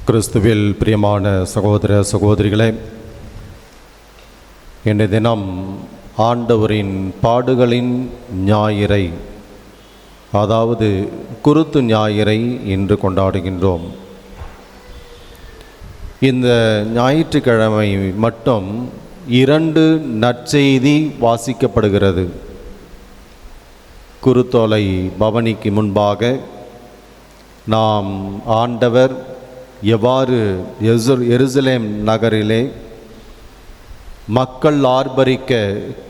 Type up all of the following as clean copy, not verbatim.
கிறிஸ்துவில் பிரியமான சகோதர சகோதரிகளே, இன்றைய தினம் ஆண்டவரின் பாடுகளின் ஞாயிறை, அதாவது குருத்து ஞாயிறை இன்று கொண்டாடுகின்றோம். இந்த ஞாயிற்றுக்கிழமை மட்டும் 2 நற்செய்தி வாசிக்கப்படுகிறது. குருத்தோலை பவனிக்கு முன்பாக நாம் ஆண்டவர் எவ்வாறு எருசலேம் நகரிலே மக்கள் ஆர்ப்பரிக்க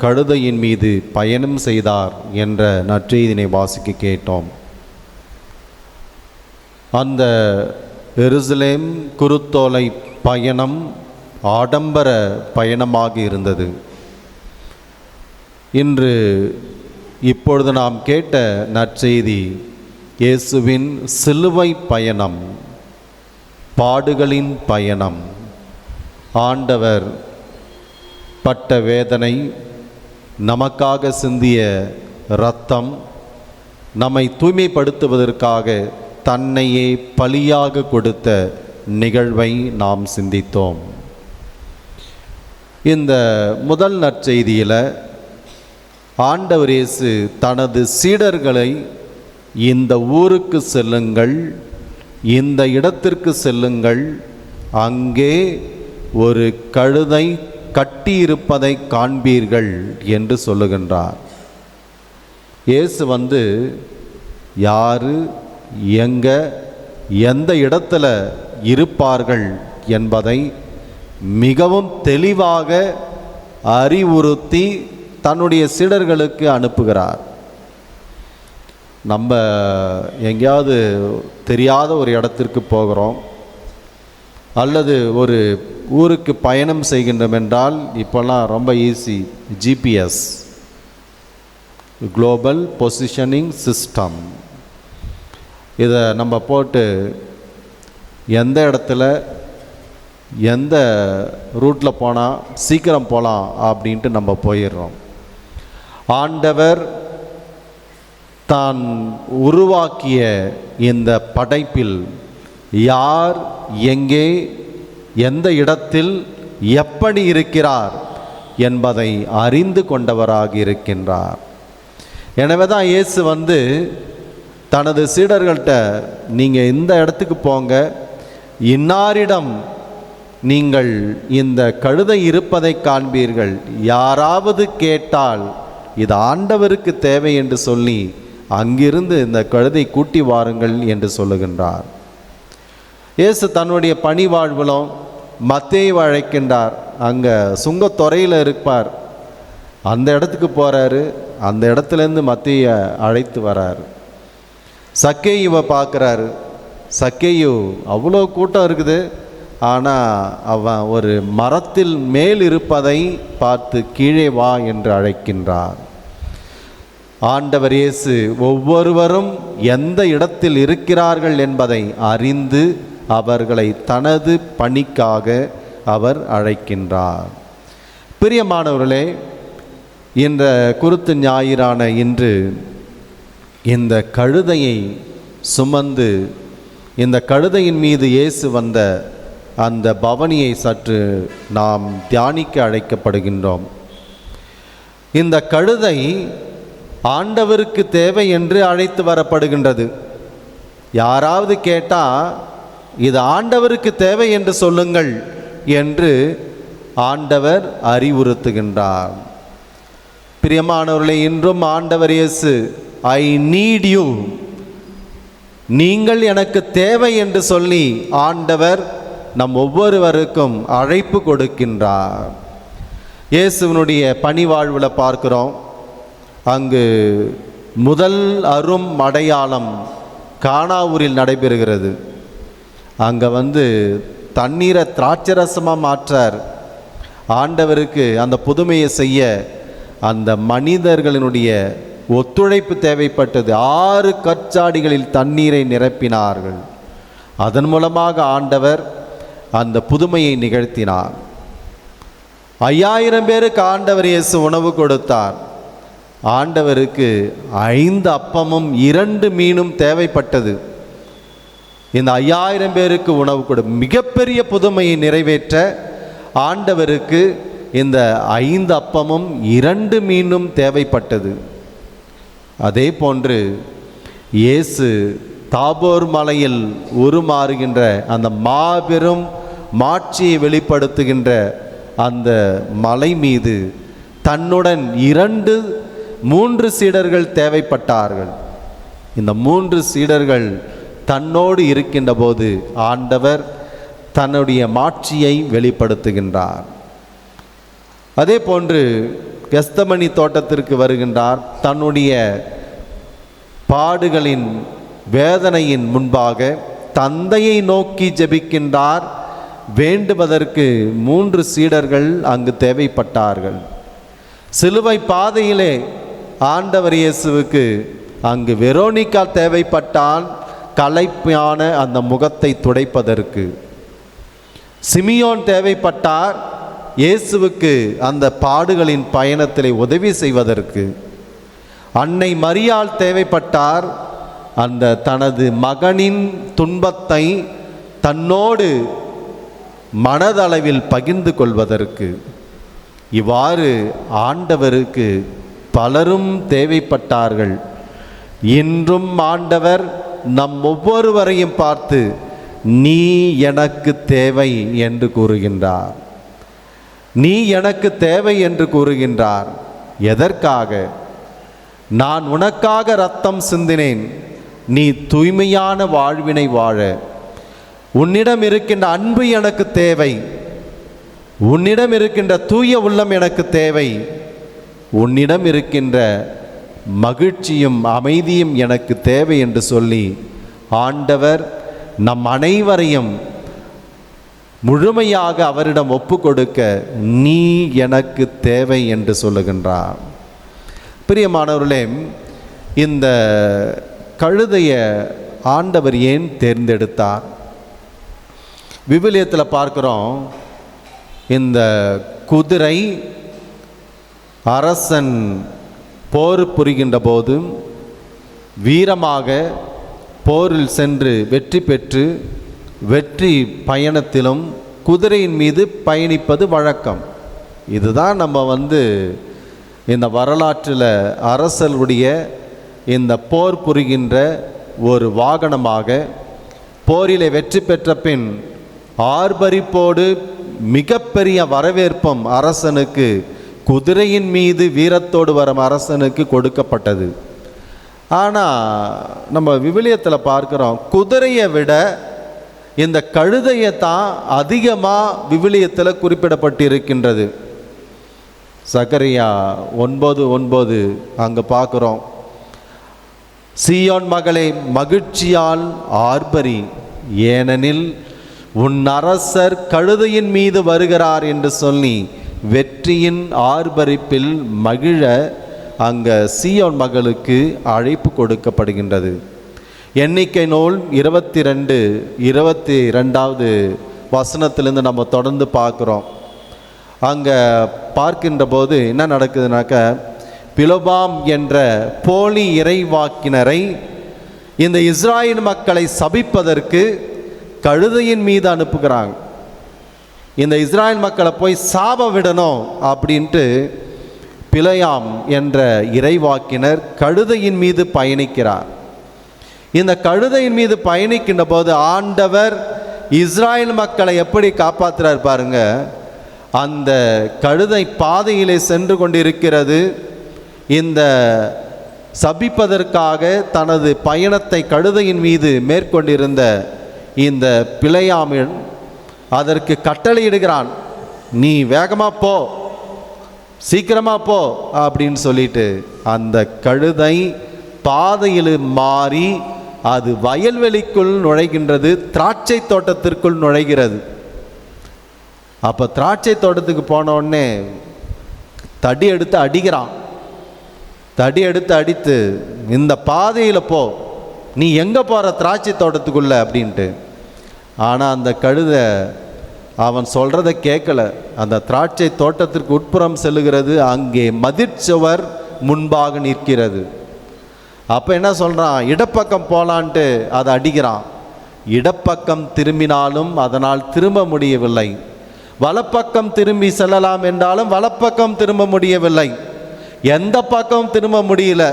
கழுதையின் மீது பயணம் செய்தார் என்ற நற்செய்தினை வாசிக்க கேட்டோம். அந்த எருசலேம் குருத்தோலை பயணம் ஆடம்பர பயணமாக இருந்தது. இப்பொழுது நாம் கேட்ட நற்செய்தி இயேசுவின் சிலுவை பயணம், பாடுகளின் பயணம். ஆண்டவர் பட்ட வேதனை, நமக்காக சிந்திய இரத்தம், நம்மை தூய்மைப்படுத்துவதற்காக தன்னையே பலியாக கொடுத்த நிகழ்வை நாம் சிந்தித்தோம். இந்த முதல் நற்செய்தியில் ஆண்டவர் இயேசு தனது சீடர்களை இந்த ஊருக்கு செல்லுங்கள், இந்த இடத்திற்கு செல்லுங்கள், அங்கே ஒரு கழுதை கட்டியிருப்பதை காண்பீர்கள் என்று சொல்லுகின்றார். இயேசு யாரு, எங்கே, எந்த இடத்துல இருப்பார்கள் என்பதை மிகவும் தெளிவாக அறிவுறுத்தி தன்னுடைய சீடர்களுக்கு அனுப்புகிறார். நம்ம எங்கேயாவது தெரியாத ஒரு இடத்திற்கு போகிறோம் அல்லது ஒரு ஊருக்கு பயணம் செய்கின்றோம் என்றால் இப்போல்லாம் ரொம்ப easy. GPS, global positioning system, இதை நம்ம போட்டு எந்த இடத்துல எந்த ரூட்டில் போனால் சீக்கிரம் போகலாம் அப்படின்ட்டு நம்ம போயிடுறோம். ஆண்டவர் தான் உருவாக்கிய இந்த படைப்பில் யார், எங்கே, எந்த இடத்தில் எப்படி இருக்கிறார் என்பதை அறிந்து கொண்டவராக இருக்கின்றார். எனவே தான் இயேசு தனது சீடர்கள்ட்ட, நீங்கள் இந்த இடத்துக்கு போங்க, இன்னாரிடம் நீங்கள் இந்த கழுதை இருப்பதை காண்பீர்கள், யாராவது கேட்டால் இது ஆண்டவருக்கு தேவை என்று சொல்லி அங்கிருந்து இந்த கழுதை கூட்டி வாருங்கள் என்று சொல்லுகின்றார். இயேசு தன்னுடைய பணி வாழ்விலும் மத்தேயுவை அழைக்கின்றார். அங்கே சுங்கத்துறையில் இருப்பார், அந்த இடத்துக்கு போகிறாரு. அந்த இடத்துலேருந்து மத்தேயுவை அழைத்து வரார். சக்கேயுவை பார்க்குறாரு. சக்கேயு, அவ்வளோ கூட்டம் இருக்குது, ஆனால் அவன் ஒரு மரத்தில் மேல் இருப்பதை பார்த்து கீழே வா என்று அழைக்கின்றார். ஆண்டவர் இயேசு ஒவ்வொருவரும் எந்த இடத்தில் இருக்கிறார்கள் என்பதை அறிந்து அவர்களை தனது பணிக்காக அவர் அழைக்கின்றார். பிரியமானவர்களே, இந்த குருத்து ஞாயிறான இன்று இந்த கழுதையை சுமந்து, இந்த கழுதையின் மீது இயேசு வந்த அந்த பவனியை சற்று நாம் தியானிக்க அழைக்கப்படுகின்றோம். இந்த கழுதை ஆண்டவருக்கு தேவை என்று அழைத்து வரப்படுகின்றது. யாராவது கேட்டால் இது ஆண்டவருக்கு தேவை என்று சொல்லுங்கள் என்று ஆண்டவர் அறிவுறுத்துகின்றார். பிரியமானவர்களே, இன்றும் ஆண்டவர் இயேசு ஐ நீட் யூ, நீங்கள் எனக்கு தேவை என்று சொல்லி ஆண்டவர் நம் ஒவ்வொருவருக்கும் அழைப்பு கொடுக்கின்றார். இயேசுவினுடைய பணி வாழ்வில் பார்க்கிறோம். அங்கு முதல் அரும் அடையாளம் கானாவூரில் நடைபெறுகிறது. அங்கே தண்ணீரை திராட்சரசமாக மாற்றார். ஆண்டவருக்கு அந்த புதுமையை செய்ய அந்த மனிதர்களினுடைய ஒத்துழைப்பு தேவைப்பட்டது. 6 கற்சாடிகளில் தண்ணீரை நிரப்பினார்கள். அதன் மூலமாக ஆண்டவர் அந்த புதுமையை நிகழ்த்தினார். 5000 பேருக்கு ஆண்டவர் இயேசு உணவு கொடுத்தார். ஆண்டவருக்கு 5 அப்பமும் 2 மீனும் தேவைப்பட்டது. இந்த 5000 பேருக்கு உணவு கொடு, மிகப்பெரிய புதுமையை நிறைவேற்ற ஆண்டவருக்கு இந்த 5 அப்பமும் 2 மீனும் தேவைப்பட்டது. அதே போன்று இயேசு தாபோர் மலையில் உருமாறுகின்ற அந்த மாபெரும் மாட்சியை வெளிப்படுத்துகின்ற அந்த மலை மீது தன்னுடன் 3 சீடர்கள் தேவைப்பட்டார்கள். இந்த 3 சீடர்கள் தன்னோடு இருக்கின்ற போது ஆண்டவர் தன்னுடைய மாட்சியை வெளிப்படுத்துகின்றார். அதே போன்று கெஸ்தமனி தோட்டத்திற்கு வருகின்றார். தன்னுடைய பாடுகளின் வேதனையின் முன்பாக தந்தையை நோக்கி ஜெபிக்கின்றார். வேண்டுவதற்கு 3 சீடர்கள் அங்கு தேவைப்பட்டார்கள். சிலுவை பாதையிலே ஆண்டவர் இயேசுவுக்கு அங்கு வெரோனிக்கா தேவைப்பட்டால் களைப்பான அந்த முகத்தை துடைப்பதற்கு. சிமியோன் தேவைப்பட்டார் இயேசுவுக்கு அந்த பாடுகளின் பயணத்தில் உதவி செய்வதற்கு. அன்னை மரியாள் தேவைப்பட்டார் அந்த தனது மகனின் துன்பத்தை தன்னோடு மனதளவில் பகிர்ந்து கொள்வதற்கு. இவ்வாறு ஆண்டவருக்கு பலரும் தேவைப்பட்டார்கள். இன்றும் ஆண்டவர் நம் ஒவ்வொருவரையும் பார்த்து நீ எனக்கு தேவை என்று கூறுகின்றார். நீ எனக்கு தேவை என்று கூறுகின்றார். எதற்காக? நான் உனக்காக இரத்தம் சிந்தினேன், நீ தூய்மையான வாழ்வினை வாழ. உன்னிடம் இருக்கின்ற அன்பு எனக்கு தேவை, உன்னிடம் இருக்கின்ற தூய உள்ளம் எனக்கு தேவை, உன்னிடம் இருக்கின்ற மகிழ்ச்சியும் அமைதியும் எனக்கு தேவை என்று சொல்லி ஆண்டவர் நம் அனைவரையும் முழுமையாக அவரிடம் ஒப்பு கொடுக்க நீ எனக்கு தேவை என்று சொல்லுகின்றார். பிரியமானவர்களே, இந்த கழுதைய ஆண்டவர் ஏன் தேர்ந்தெடுத்தார்? விவிலியத்தில் பார்க்கிறோம், இந்த குதிரை அரசன் போர் புரிகின்ற போது வீரமாக போரில் சென்று வெற்றி பெற்று வெற்றி பயணத்திலும் குதிரையின் மீது பயணிப்பது வழக்கம். இதுதான் நம்ம இந்த வரலாற்றில் அரசர்களுடைய இந்த போர் புரிகின்ற ஒரு வாகனமாக. போரிலே வெற்றி பெற்ற பின் ஆர்ப்பரிப்போடு மிகப்பெரிய வரவேற்பும் அரசனுக்கு, குதிரையின் மீது வீரத்தோடு வரும் அரசனுக்கு கொடுக்கப்பட்டது. ஆனால் நம்ம விவிலியத்தில் பார்க்குறோம், குதிரையை விட இந்த கழுதையை தான் அதிகமாக விவிலியத்தில் குறிப்பிடப்பட்டு இருக்கின்றது. சகரியா 9:9 அங்கே பார்க்குறோம், சீயோன் மகளே மகிழ்ச்சியால் ஆர்ப்பரி, ஏனெனில் உன் அரசர் கழுதையின் மீது வருகிறார் என்று சொல்லி வெற்றியின் ஆர்ப்பரிப்பில் மகிழ அங்கே சீயோன் மகளுக்கு அழைப்பு கொடுக்கப்படுகின்றது. எண்ணிக்கை நூல் 22:22 வசனத்திலிருந்து நம்ம தொடர்ந்து பார்க்குறோம். அங்கே பார்க்கின்ற போது என்ன நடக்குதுனாக்க, பிலோபாம் என்ற போலி இறைவாக்கினரை இந்த இஸ்ராயேல் மக்களை சபிப்பதற்கு கழுதையின் மீது அனுப்புகிறாங்க. இந்த இஸ்ராயேல் மக்களை போய் சாப விடணும் அப்படின்ட்டு பிலேயாம் என்ற இறைவாக்கினர் கழுதையின் மீது பயணிக்கிறார். இந்த கழுதையின் மீது பயணிக்கின்ற போது ஆண்டவர் இஸ்ராயேல் மக்களை எப்படி காப்பாற்றுறார் பாருங்க. அந்த கழுதை பாதையிலே சென்று கொண்டிருக்கிறது. இந்த சபிப்பதற்காக தனது பயணத்தை கழுதையின் மீது மேற்கொண்டிருந்த இந்த பிலேயாமின் அதற்கு கட்டளையிடுகிறான், நீ வேகமாக போ, சீக்கிரமாக போ அப்படின்னு சொல்லிட்டு அந்த கழுதை பாதையில் மாறி அது வயல்வெளிக்குள் நுழைகின்றது, திராட்சை தோட்டத்திற்குள் நுழைகிறது. அப்போ திராட்சை தோட்டத்துக்கு போனோடனே தடி எடுத்து அடிக்கிறான். தடி எடுத்து அடித்து, இந்த பாதையில் போ, நீ எங்கே போகிற திராட்சை தோட்டத்துக்குள்ள அப்படின்ட்டு. ஆனால் அந்த கழுதை அவன் சொல்கிறத கேட்கல. அந்த திராட்சை தோட்டத்திற்கு உட்புறம் செல்லுகிறது. அங்கே மதிர்ச்சுவர் முன்பாக நிற்கிறது. அப்போ என்ன சொல்கிறான், இடப்பக்கம் போகலான்ட்டு அதை அடிக்கிறான். இடப்பக்கம் திரும்பினாலும் அதனால் திரும்ப முடியவில்லை. வலப்பக்கம் திரும்பி செல்லலாம் என்றாலும் வலப்பக்கம் திரும்ப முடியவில்லை. எந்த பக்கம் திரும்ப முடியல.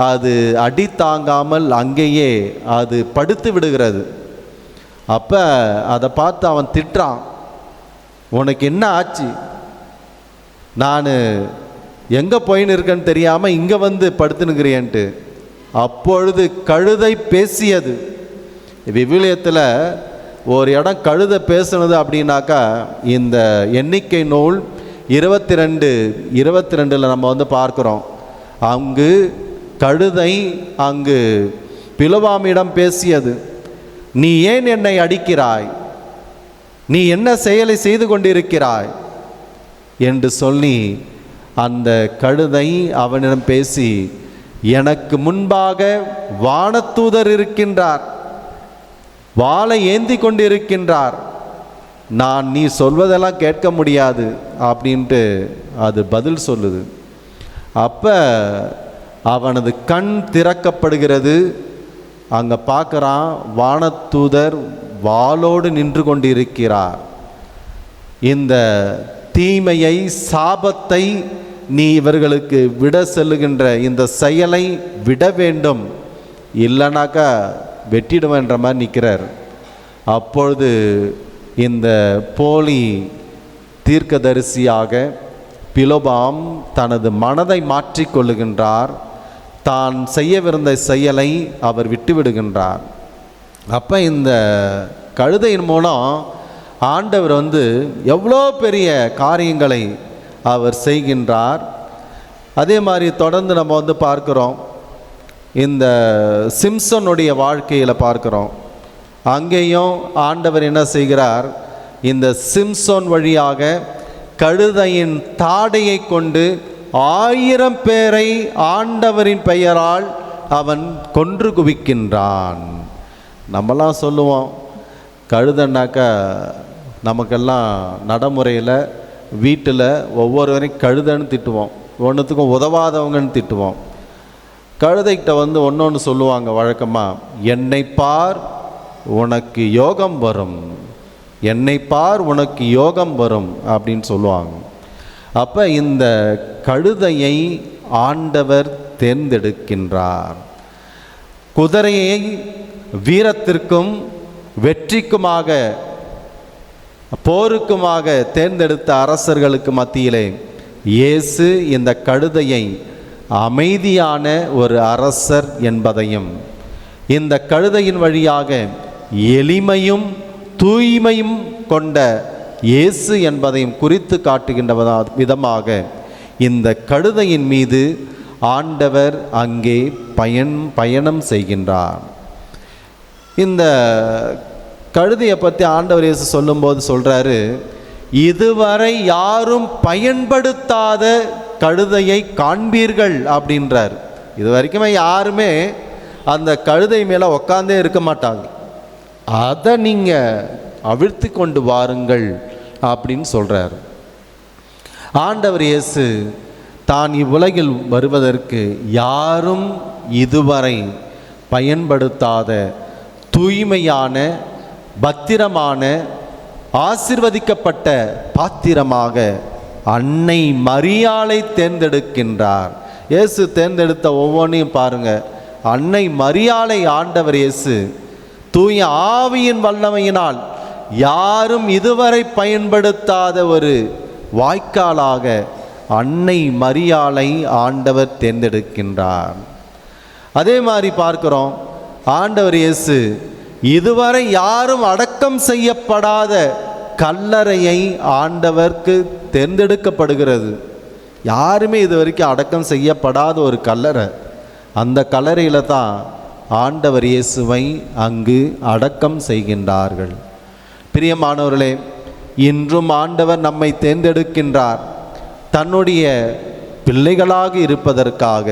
அது அடி தாங்காமல் அங்கேயே அது படுத்து விடுகிறது. அப்போ அதை பார்த்து அவன் திட்டுறான், உனக்கு என்ன ஆச்சு? நான் எங்கே போயின்னு இருக்கேன்னு தெரியாமல் இங்கே வந்து படுத்துனுக்கிறேன்ட்டு. அப்பொழுது கழுதை பேசியது. விவிலியத்தில் ஒரு இடம் கழுதை பேசுனது அப்படின்னாக்கா இந்த எண்ணிக்கை நூல் 22:22 நம்ம வந்து பார்க்குறோம். அங்கு கழுதை அங்கு பிலோவாமிடம் பேசியது, நீ ஏன் என்னை அடிக்கிறாய்? நீ என்ன செயலை செய்து கொண்டிருக்கிறாய் என்று சொல்லி அந்த கழுதை அவனிடம் பேசி, எனக்கு முன்பாக வானதூதர் இருக்கின்றார், வாளை ஏந்தி கொண்டிருக்கின்றார், நான் நீ சொல்வதெல்லாம் கேட்க முடியாது அப்படின்ட்டு அது பதில் சொல்லுது. அப்போ அவனது கண் திறக்கப்படுகிறது. அங்கே பார்க்குறான், வானதூதர் வாளோடு நின்று கொண்டிருக்கிறார். இந்த தீமையை, சாபத்தை நீ இவர்களுக்கு விட செல்லுகின்ற இந்த செயலை விட வேண்டும், இல்லைனாக்கா வெட்டிடுவேன்ற மாதிரி நிற்கிறார். அப்பொழுது இந்த போலி தீர்க்கதரிசியாக பிலோபாம் தனது மனதை மாற்றிக்கொள்ளுகின்றார். தான் செய்யவிருந்த செயலை அவர் விட்டுவிடுகின்றார். அப்போ இந்த கழுதையின் மூலம் ஆண்டவர் வந்து எவ்வளோ பெரிய காரியங்களை அவர் செய்கின்றார். அதே மாதிரி தொடர்ந்து நம்ம வந்து பார்க்குறோம், இந்த சிம்சனுடைய வாழ்க்கையில் பார்க்குறோம். அங்கேயும் ஆண்டவர் என்ன செய்கிறார், இந்த சிம்சோன் வழியாக கழுதையின் தாடையை கொண்டு 1000 பேரை ஆண்டவரின் பெயரால் அவன் கொன்று குவிக்கின்றான். நம்மலாம் சொல்லுவோம், கழுதைன்னாக்கா நமக்கெல்லாம் நடைமுறையில் வீட்டில் ஒவ்வொருவரையும் கழுதைன்னு திட்டுவோம், ஒன்றுத்துக்கும் உதவாதவங்கன்னு திட்டுவோம். கழுதைக்கிட்ட வந்து ஒன்று சொல்லுவாங்க வழக்கமாக, என்னை பார் உனக்கு யோகம் வரும், என்னை பார் உனக்கு யோகம் வரும் அப்படின்னு சொல்லுவாங்க. அப்போ இந்த கழுதையை ஆண்டவர் தேர்ந்தெடுக்கின்றார். குதிரையை வீரத்திற்கும் வெற்றிக்குமாக, போருக்குமாக தேர்ந்தெடுத்த அரசர்களுக்கு மத்தியிலே இயேசு இந்த கழுதையை அமைதியான ஒரு அரசர் என்பதையும், இந்த கழுதையின் வழியாக எளிமையும் தூய்மையும் கொண்ட இயேசு என்பதையும் குறித்து காட்டுகின்ற விதமாக இந்த கழுதையின் மீது ஆண்டவர் அங்கே பயணம் செய்கின்றார். இந்த கழுதையை பற்றி ஆண்டவர் இயேசு சொல்லும்போது சொல்கிறாரு, இதுவரை யாரும் பயன்படுத்தாத கழுதையை காண்பீர்கள் அப்படின்றார். இது வரைக்குமே யாருமே அந்த கழுதை மேலே உக்காந்தே இருக்க மாட்டாங்க, அதை நீங்கள் அவிழ்த்து கொண்டு வாருங்கள் அப்படின்னு சொல்கிறார். ஆண்டவர் இயேசு தான் இவ்வுலகில் வருவதற்கு யாரும் இதுவரை பயன்படுத்தாத தூய்மையான, பத்திரமான, ஆசீர்வதிக்கப்பட்ட பாத்திரமாக அன்னை மரியாளை தேர்ந்தெடுக்கின்றார். இயேசு தேர்ந்தெடுத்த ஒவ்வொன்றையும் பாருங்க. அன்னை மரியாளை ஆண்டவர் இயேசு தூய ஆவியின் வல்லமையினால் யாரும் இதுவரை பயன்படுத்தாத ஒரு வாய்க்காலாக அன்னை மரியாளை ஆண்டவர் தேர்ந்தெடுக்கின்றார். அதே மாதிரி பார்க்கிறோம், ஆண்டவர் இயேசு இதுவரை யாரும் அடக்கம் செய்யப்படாத கல்லறையை ஆண்டவருக்கு தேர்ந்தெடுக்கப்படுகிறது. யாருமே இது வரைக்கும் அடக்கம் செய்யப்படாத ஒரு கல்லறை, அந்த கல்லறையில் தான் ஆண்டவர் இயேசுவை அங்கு அடக்கம் செய்கின்றார்கள். பிரியமானவர்களே, இன்றும் ஆண்டவர் நம்மை தேர்ந்தெடுக்கின்றார். தன்னுடைய பிள்ளைகளாக இருப்பதற்காக,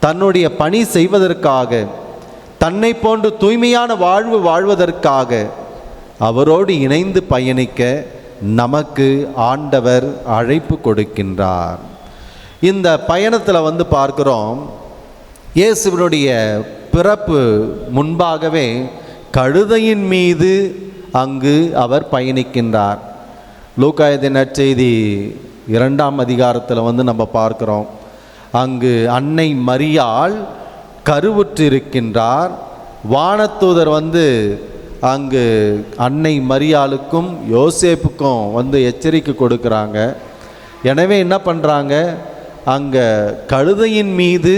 தன்னுடைய பணி செய்வதற்காக, தன்னை போன்று தூய்மையான வாழ்வு வாழ்வதற்காக, அவரோடு இணைந்து பயணிக்க நமக்கு ஆண்டவர் அழைப்பு கொடுக்கின்றார். இந்த பயணத்தில் வந்து பார்க்கிறோம், இயேசுவினுடைய பிறப்பு முன்பாகவே கழுதையின் மீது அங்கு அவர் பயணிக்கின்றார். லூக்கா எழுதிய நற்செய்தி 2ஆம் அதிகாரத்தில் நம்ம பார்க்கிறோம். அங்கு அன்னை மரியாள் கருவுற்றிருக்கின்றார். வானதூதர் அங்கு அன்னை மரியாளுக்கும் யோசேப்புக்கும் எச்சரிக்கை கொடுக்குறாங்க. எனவே என்ன பண்ணுறாங்க, அங்கே கழுதையின் மீது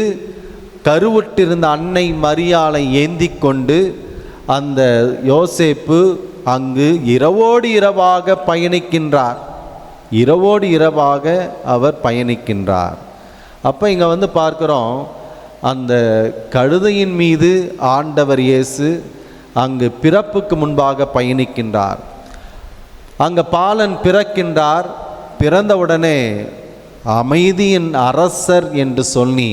கருவுற்றிருந்த அன்னை மரியாளை ஏந்தி கொண்டு அந்த யோசேப்பு அங்கு இரவோடு இரவாக பயணிக்கின்றார். இரவோடு இரவாக அவர் பயணிக்கின்றார். அப்போ இங்கே பார்க்குறோம், அந்த கழுதையின் மீது ஆண்டவர் இயேசு அங்கு பிறப்புக்கு முன்பாக பயணிக்கின்றார். அங்கே பாலன் பிறக்கின்றார். பிறந்தவுடனே அமைதியின் அரசர் என்று சொல்லி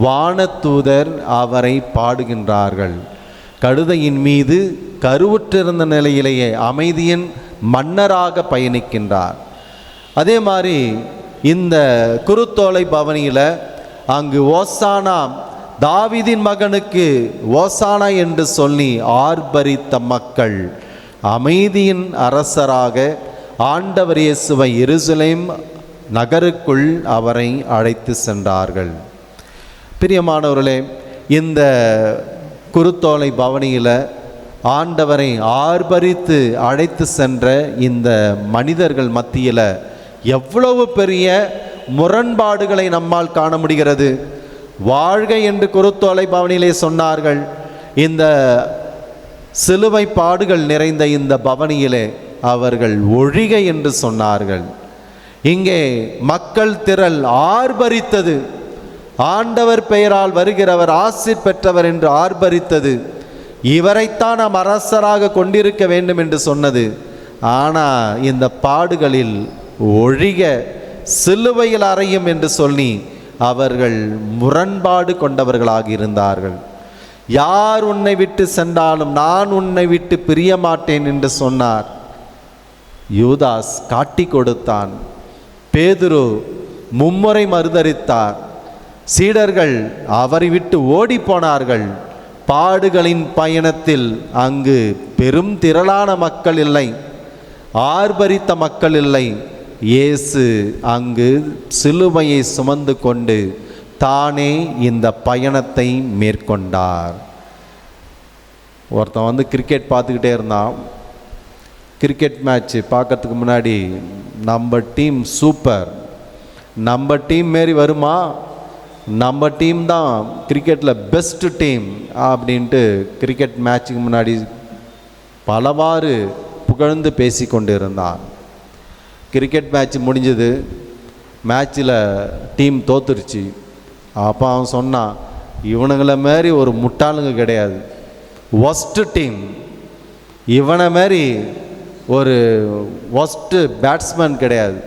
வானதூதர் அவரை பாடுகின்றார்கள். கழுதையின் மீது கருவுற்றிருந்த நிலையிலேயே அமைதியின் மன்னராக பயணிக்கின்றார். அதே மாதிரி இந்த குருத்தோலை பவனியில் அங்கு ஓசானா, தாவீதின் மகனுக்கு ஓசானா என்று சொல்லி ஆர்ப்பரித்த மக்கள் அமைதியின் அரசராக ஆண்டவர் இயேசுவை எருசலேம் நகருக்குள் அவரை அழைத்து சென்றார்கள். பிரியமானவர்களே, இந்த குருத்தோலை பவனியில் ஆண்டவரை ஆர்ப்பரித்து அழைத்து சென்ற இந்த மனிதர்கள் மத்தியில் எவ்வளவு பெரிய முரண்பாடுகளை நம்மால் காண முடிகிறது. வாழ்க என்று குருத்தோலை பவனியிலே சொன்னார்கள். இந்த சிலுவை பாடுகள் நிறைந்த இந்த பவனியிலே அவர்கள் ஒழிக என்று சொன்னார்கள். இங்கே மக்கள் திரள் ஆர்ப்பரித்தது. ஆண்டவர் பெயரால் வருகிறவர் ஆசீர் பெற்றவர் என்று ஆர்ப்பரித்தது. இவரைத்தான் நாம் அரசராக கொண்டிருக்க வேண்டும் என்று சொன்னது. ஆனால் இந்த பாடுகளில் ஒழிக, சிலுவையில் அறையும் என்று சொல்லி அவர்கள் முரண்பாடு கொண்டவர்களாக இருந்தார்கள். யார் உன்னை விட்டு சென்றாலும் நான் உன்னை விட்டு பிரிய மாட்டேன் என்று சொன்னார். யூதாஸ் காட்டி கொடுத்தான். பேதுரு மும்முறை மறுதலித்தார். சீடர்கள் அவரை விட்டு ஓடி போனார்கள். பாடுகளின் பயணத்தில் அங்கு பெரும் திரளான மக்கள் இல்லை, ஆர்ப்பரித்த மக்கள் இல்லை. இயேசு அங்கு சிலுவையை சுமந்து கொண்டு தானே இந்த பயணத்தை மேற்கொண்டார். ஒருத்தன் கிரிக்கெட் பார்த்துக்கிட்டே இருந்தான். கிரிக்கெட் மேட்ச்சு பார்க்கறதுக்கு முன்னாடி நம்ம டீம் சூப்பர், நம்ம டீம் மாரி வருமா, நம்ம டீம் தான் கிரிக்கெட்டில் பெஸ்ட்டு டீம் அப்படின்ட்டு கிரிக்கெட் மேட்சுக்கு முன்னாடி பலவாறு புகழ்ந்து பேசி கொண்டு இருந்தான். கிரிக்கெட் மேட்ச் முடிஞ்சது. மேட்ச்சில் டீம் தோத்துருச்சு. அப்போ அவன் சொன்னான், இவனுங்களை மாரி ஒரு முட்டாளுங்க கிடையாது, ஒஸ்ட்டு டீம், இவனை மாரி ஒரு ஒஸ்ட்டு பேட்ஸ்மேன் கிடையாது,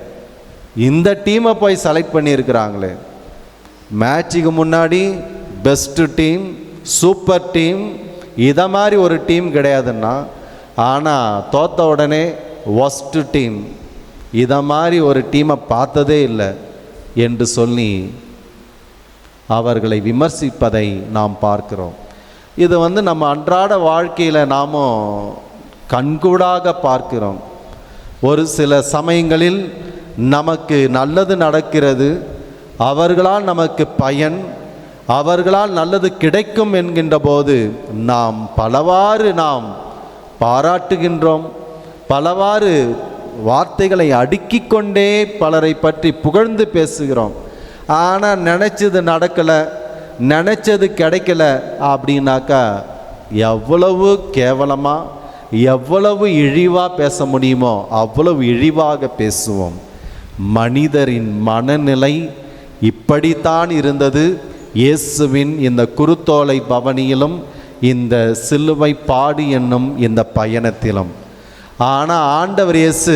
இந்த டீமை போய் செலக்ட் பண்ணியிருக்கிறாங்களே. மேட்சுக்கு முன்னாடி பெஸ்ட்டு டீம், சூப்பர் டீம், இதை மாதிரி ஒரு டீம் கிடையாதுன்னா, ஆனால் தோத்த உடனே ஒஸ்ட்டு டீம், இதை மாதிரி ஒரு டீமை பார்த்ததே இல்லை என்று சொல்லி அவர்களை விமர்சிப்பதை நாம் பார்க்கிறோம். இது நம்ம அன்றாட வாழ்க்கையில் நாம் கண்கூடாக பார்க்கிறோம். ஒரு சில சமயங்களில் நமக்கு நல்லது நடக்கிறது, அவர்களால் நமக்கு பயன், அவர்களால் நல்லது கிடைக்கும் என்கின்ற போது நாம் பலவாறு பாராட்டுகின்றோம், பலவாறு வார்த்தைகளை அடுக்கிக் கொண்டே பலரை பற்றி புகழ்ந்து பேசுகிறோம். ஆனால் நினச்சது நடக்கலை, நினச்சது கிடைக்கல அப்படின்னாக்கா எவ்வளவு கேவலமாக, எவ்வளவு இழிவாக பேச முடியுமோ அவ்வளவு இழிவாக பேசுவோம். மனிதரின் மனநிலை இப்படித்தான் இருந்தது இயேசுவின் இந்த குருத்தோலை பவனியிலும் இந்த சிலுவை பாடு என்னும் இந்த பயணத்திலும். ஆனால் ஆண்டவர் இயேசு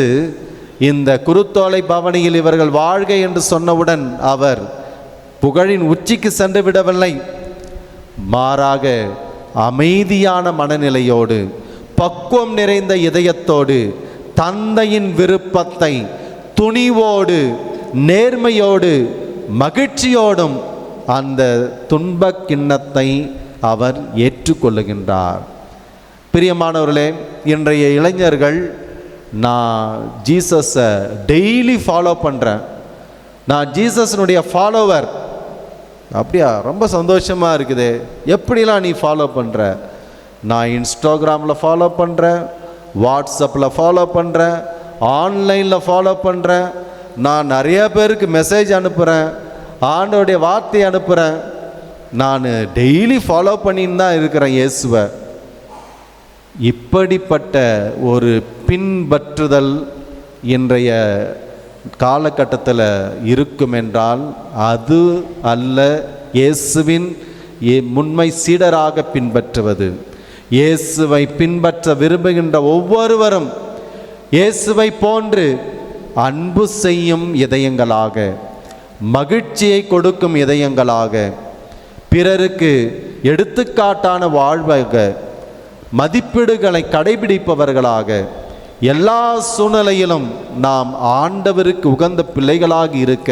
இந்த குருத்தோலை பவனியில் இவர்கள் வாழ்க என்று சொன்னவுடன் அவர் புகழின் உச்சிக்கு சென்று விடவில்லை. மாறாக அமைதியான மனநிலையோடு, பக்குவம் நிறைந்த இதயத்தோடு, தந்தையின் விருப்பத்தை துணிவோடு, நேர்மையோடு, மகிழ்ச்சியோடும் அந்த துன்பக் கிண்ணத்தை அவர் ஏற்றுக்கொள்ளுகின்றார். பிரியமானவர்களே, இன்றைய இளைஞர்கள் நான் ஜீசஸை டெய்லி ஃபாலோ பண்ணுறேன், நான் ஜீசஸனுடைய ஃபாலோவர். அப்படியா, ரொம்ப சந்தோஷமாக இருக்குது. எப்படிலாம் நீ ஃபாலோ பண்ணுற? நான் இன்ஸ்டாகிராமில் ஃபாலோ பண்ணுறேன், வாட்ஸ்அப்பில் ஃபாலோ பண்ணுறேன், ஆன்லைனில் ஃபாலோ பண்ணுறேன், நான் நிறைய பேருக்கு மெசேஜ் அனுப்புகிறேன், ஆண்டவருடைய வார்த்தை அனுப்புகிறேன், நான் டெய்லி ஃபாலோ பண்ணின்னு தான் இருக்கிறேன் இயேசுவை. இப்படிப்பட்ட ஒரு பின்பற்றுதல் இன்றைய காலகட்டத்தில் இருக்கும் என்றால் அது அல்ல இயேசுவின் உண்மை சீடராக பின்பற்றுவது. இயேசுவை பின்பற்ற விரும்புகின்ற ஒவ்வொருவரும் இயேசுவை போன்று அன்பு செய்யும் இதயங்களாக, மகிழ்ச்சியை கொடுக்கும் இதயங்களாக, பிறருக்கு எடுத்துக்காட்டான வாழ்வாக, மதிப்பீடுகளை கடைபிடிப்பவர்களாக, எல்லா சூழ்நிலையிலும் நாம் ஆண்டவருக்கு உகந்த பிள்ளைகளாக இருக்க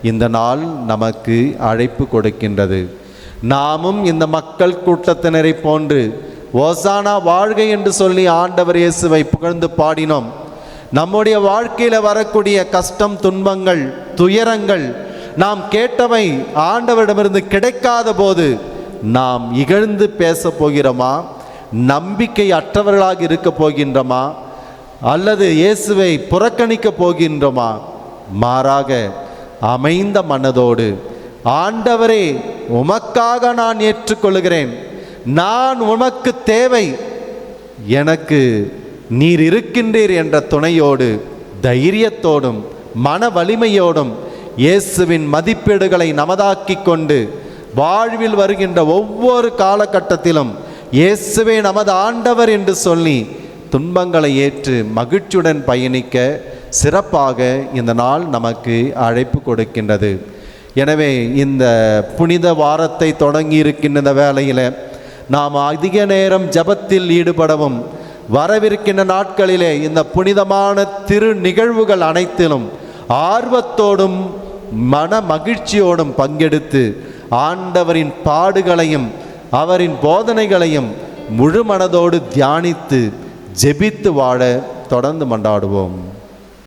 இந்த நாள் நமக்கு அழைப்பு கொடுக்கின்றது. நாமும் இந்த மக்கள் கூட்டத்தினரை போன்று ஓசானா வாழ்க என்று சொல்லி ஆண்டவர் இயேசுவை புகழ்ந்து பாடினோம். நம்முடைய வாழ்க்கையில் வரக்கூடிய கஷ்டம், துன்பங்கள், துயரங்கள், நாம் கேட்டவை ஆண்டவரிடமிருந்து கிடைக்காத போது நாம் இகழ்ந்து பேச போகிறோமா? நம்பிக்கை அற்றவர்களாக இருக்க போகின்றோமா? அல்லது இயேசுவை புறக்கணிக்க போகின்றோமா? மாறாக அமைந்த மனதோடு, ஆண்டவரே உமக்காக நான் ஏற்றுக்கொள்கிறேன், நான் உமக்கு தேவை, எனக்கு நீர் இருக்கின்றீர் என்ற துணையோடு, தைரியத்தோடும் மன வலிமையோடும் இயேசுவின் மதிப்பீடுகளை நமதாக்கி கொண்டு வாழ்வில் வருகின்ற ஒவ்வொரு காலகட்டத்திலும் இயேசுவே நமது ஆண்டவர் என்று சொல்லி துன்பங்களை ஏற்று மகிழ்ச்சியுடன் பயணிக்க சிறப்பாக இந்த நாள் நமக்கு அழைப்பு கொடுக்கின்றது. எனவே இந்த புனித வாரத்தை தொடங்கி இருக்கின்ற வேளையில் நாம் அதிக நேரம் ஜபத்தில் ஈடுபடவும், வரவிருக்கின்ற நாட்களிலே இந்த புனிதமான திரு நிகழ்வுகள் அனைத்திலும் ஆர்வத்தோடும் மன மகிழ்ச்சியோடும் பங்கெடுத்து ஆண்டவரின் பாடுகளையும் அவரின் போதனைகளையும் முழு மனதோடு தியானித்து ஜெபித்து வாழ தொடர்ந்து மன்றாடுவோம்.